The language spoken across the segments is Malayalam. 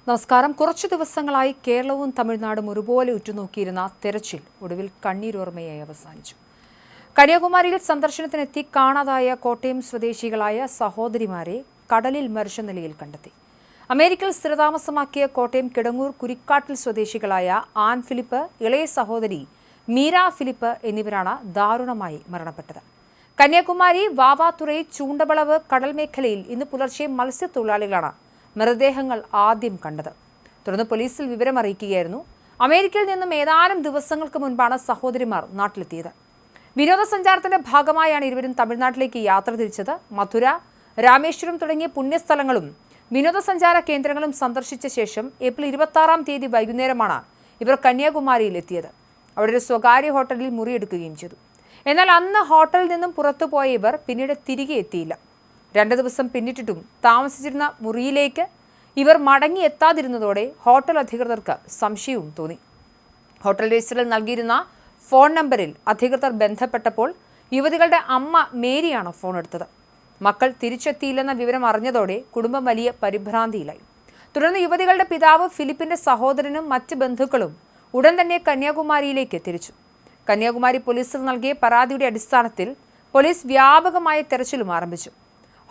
നമസ്കാരം. കുറച്ചു ദിവസങ്ങളായി കേരളവും തമിഴ്നാടും ഒരുപോലെ ഉറ്റുനോക്കിയിരുന്ന തെരച്ചിൽ ഒടുവിൽ കണ്ണീരോർമ്മയായി അവസാനിച്ചു. കന്യാകുമാരിയിൽ സന്ദർശനത്തിനെത്തി കാണാതായ കോട്ടയം സ്വദേശികളായ സഹോദരിമാരെ കടലിൽ മരിച്ച നിലയിൽ കണ്ടെത്തി. അമേരിക്കയിൽ സ്ഥിരതാമസമാക്കിയ കോട്ടയം കിടങ്ങൂർ കുരിക്കാട്ടിൽ സ്വദേശികളായ ആൻ ഫിലിപ്പ്, ഇളയ സഹോദരി മീര ഫിലിപ്പ് എന്നിവരാണ് ദാരുണമായി മരണപ്പെട്ടത്. കന്യാകുമാരി വാവാതുറൈ ചൂണ്ടവളവ് കടൽ മേഖലയിൽ ഇന്ന് പുലർച്ചെ മത്സ്യത്തൊഴിലാളികളാണ് മൃതദേഹങ്ങൾ ആദ്യം കണ്ടത്. തുടർന്ന് പോലീസിൽ വിവരമറിയിക്കുകയായിരുന്നു. അമേരിക്കയിൽ നിന്നും ഏതാനും ദിവസങ്ങൾക്ക് മുൻപാണ് സഹോദരിമാർ നാട്ടിലെത്തിയത്. വിനോദസഞ്ചാരത്തിന്റെ ഭാഗമായാണ് ഇരുവരും തമിഴ്നാട്ടിലേക്ക് യാത്ര തിരിച്ചത്. മധുര, രാമേശ്വരം തുടങ്ങിയ പുണ്യസ്ഥലങ്ങളും വിനോദസഞ്ചാര കേന്ദ്രങ്ങളും സന്ദർശിച്ച ശേഷം ഏപ്രിൽ 26-ാം തീയതി വൈകുന്നേരമാണ് ഇവർ കന്യാകുമാരിയിൽ എത്തിയത്. അവിടെ ഒരു സ്വകാര്യ ഹോട്ടലിൽ മുറിയെടുക്കുകയും ചെയ്തു. എന്നാൽ അന്ന് ഹോട്ടലിൽ നിന്നും പുറത്തുപോയ ഇവർ പിന്നീട് തിരികെ എത്തിയില്ല. 2 ദിവസം പിന്നിട്ടിട്ടും താമസിച്ചിരുന്ന മുറിയിലേക്ക് ഇവർ മടങ്ങി എത്താതിരുന്നതോടെ ഹോട്ടൽ അധികൃതർക്ക് സംശയവും തോന്നി. ഹോട്ടൽ രജിസ്റ്ററിൽ നൽകിയിരുന്ന ഫോൺ നമ്പറിൽ അധികൃതർ ബന്ധപ്പെട്ടപ്പോൾ യുവതികളുടെ അമ്മ മേരിയാണ് ഫോൺ എടുത്തത്. മക്കൾ തിരിച്ചെത്തിയില്ലെന്ന വിവരം അറിഞ്ഞതോടെ കുടുംബം വലിയ പരിഭ്രാന്തിയിലായി. തുടർന്ന് യുവതികളുടെ പിതാവ് ഫിലിപ്പിന്റെ സഹോദരനും മറ്റ് ബന്ധുക്കളും ഉടൻ തന്നെ കന്യാകുമാരിയിലേക്ക് തിരിച്ചു. കന്യാകുമാരി പോലീസിൽ നൽകിയ പരാതിയുടെ അടിസ്ഥാനത്തിൽ പോലീസ് വ്യാപകമായ തെരച്ചിലും ആരംഭിച്ചു.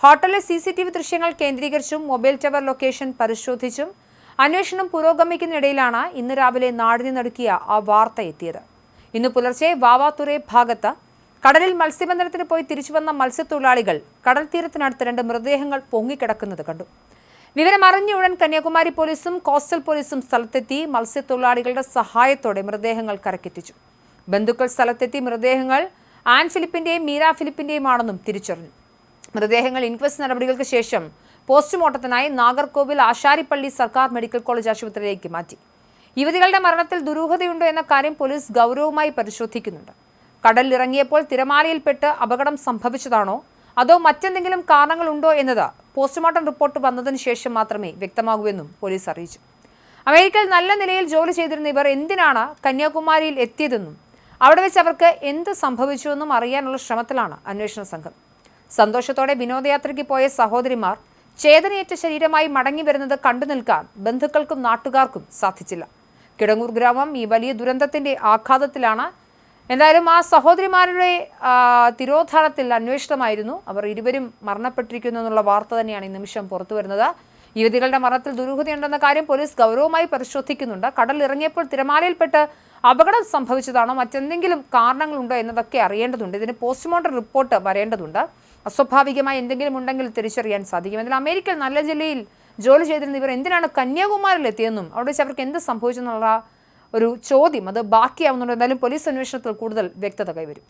ഹോട്ടലിലെ CCTV ദൃശ്യങ്ങൾ കേന്ദ്രീകരിച്ചും മൊബൈൽ ടവർ ലൊക്കേഷൻ പരിശോധിച്ചും അന്വേഷണം പുരോഗമിക്കുന്നതിനിടയിലാണ് ഇന്ന് രാവിലെ നാടിനെ നടുക്കിയ ആ വാർത്ത എത്തിയത്. ഇന്ന് പുലർച്ചെ വാവാതുറൈ ഭാഗത്ത് കടലിൽ മത്സ്യബന്ധനത്തിന് പോയി തിരിച്ചുവന്ന മത്സ്യത്തൊഴിലാളികൾ കടൽ തീരത്തിനടുത്ത് 2 മൃതദേഹങ്ങൾ പൊങ്ങിക്കിടക്കുന്നത് കണ്ടു. വിവരമറിഞ്ഞ ഉടൻ കന്യാകുമാരി പോലീസും കോസ്റ്റൽ പോലീസും സ്ഥലത്തെത്തി മത്സ്യത്തൊഴിലാളികളുടെ സഹായത്തോടെ മൃതദേഹങ്ങൾ കരക്കെത്തിച്ചു. ബന്ധുക്കൾ സ്ഥലത്തെത്തി മൃതദേഹങ്ങൾ ആൻ ഫിലിപ്പിന്റെയും മീര ഫിലിപ്പിന്റെയും ആണെന്നും തിരിച്ചറിഞ്ഞു. മൃതദേഹങ്ങൾ ഇൻക്വസ്റ്റ് നടപടികൾക്ക് ശേഷം പോസ്റ്റ്മോർട്ടത്തിനായി നാഗർകോവിൽ ആശാരിപ്പള്ളി സർക്കാർ മെഡിക്കൽ കോളേജ് ആശുപത്രിയിലേക്ക് മാറ്റി. യുവതികളുടെ മരണത്തിൽ ദുരൂഹതയുണ്ടോ എന്ന കാര്യം പോലീസ് ഗൗരവമായി പരിശോധിക്കുന്നുണ്ട്. കടലിലിറങ്ങിയപ്പോൾ തിരമാലയിൽപ്പെട്ട് അപകടം സംഭവിച്ചതാണോ അതോ മറ്റെന്തെങ്കിലും കാരണങ്ങളുണ്ടോ എന്നത് പോസ്റ്റ്മോർട്ടം റിപ്പോർട്ട് വന്നതിന് ശേഷം മാത്രമേ വ്യക്തമാകൂവെന്നും പോലീസ് അറിയിച്ചു. അമേരിക്കയിൽ നല്ല നിലയിൽ ജോലി ചെയ്തിരുന്ന ഇവർ എന്തിനാണ് കന്യാകുമാരിയിൽ എത്തിയതെന്നും അവിടെ വെച്ച് അവർക്ക് എന്ത് സംഭവിച്ചുവെന്നും അറിയാനുള്ള ശ്രമത്തിലാണ് അന്വേഷണ സംഘം. സന്തോഷത്തോടെ വിനോദയാത്രയ്ക്ക് പോയ സഹോദരിമാർ ചേതനയേറ്റ ശരീരമായി മടങ്ങി വരുന്നത് കണ്ടു നിൽക്കാൻ ബന്ധുക്കൾക്കും നാട്ടുകാർക്കും സാധിച്ചില്ല. കിടങ്ങൂർ ഗ്രാമം ഈ വലിയ ദുരന്തത്തിന്റെ ആഘാതത്തിലാണ്. എന്തായാലും ആ സഹോദരിമാരുടെ തിരോധാനത്തിൽ അന്വേഷണമായിരുന്നു. അവർ ഇരുവരും മരണപ്പെട്ടിരിക്കുന്നു എന്നുള്ള വാർത്ത തന്നെയാണ് ഈ നിമിഷം പുറത്തു വരുന്നത്. യുവതികളുടെ മരണത്തിൽ ദുരൂഹതയുണ്ടെന്ന കാര്യം പോലീസ് ഗൗരവമായി പരിശോധിക്കുന്നുണ്ട്. കടലിൽ ഇറങ്ങിയപ്പോൾ തിരമാലയിൽപ്പെട്ട് അപകടം സംഭവിച്ചതാണോ മറ്റെന്തെങ്കിലും കാരണങ്ങളുണ്ടോ എന്നതൊക്കെ അറിയേണ്ടതുണ്ട്. ഇതിന് പോസ്റ്റ്മോർട്ടം റിപ്പോർട്ട് വരേണ്ടതുണ്ട്. അസ്വാഭാവികമായി എന്തെങ്കിലും ഉണ്ടെങ്കിൽ തിരിച്ചറിയാൻ സാധിക്കും. എന്നാൽ അമേരിക്കയിൽ നല്ല ജില്ലയിൽ ജോലി ചെയ്തിരുന്ന ഇവർ എന്തിനാണ് കന്യാകുമാരിയിൽ എത്തിയെന്നും അവിടെ വെച്ച് അവർക്ക് എന്ത് സംഭവിച്ചെന്നുള്ള ഒരു ചോദ്യം അത് ബാക്കിയാവുന്നുണ്ട്. എന്തായാലും പോലീസ് അന്വേഷണത്തിൽ കൂടുതൽ വ്യക്തത കൈവരും.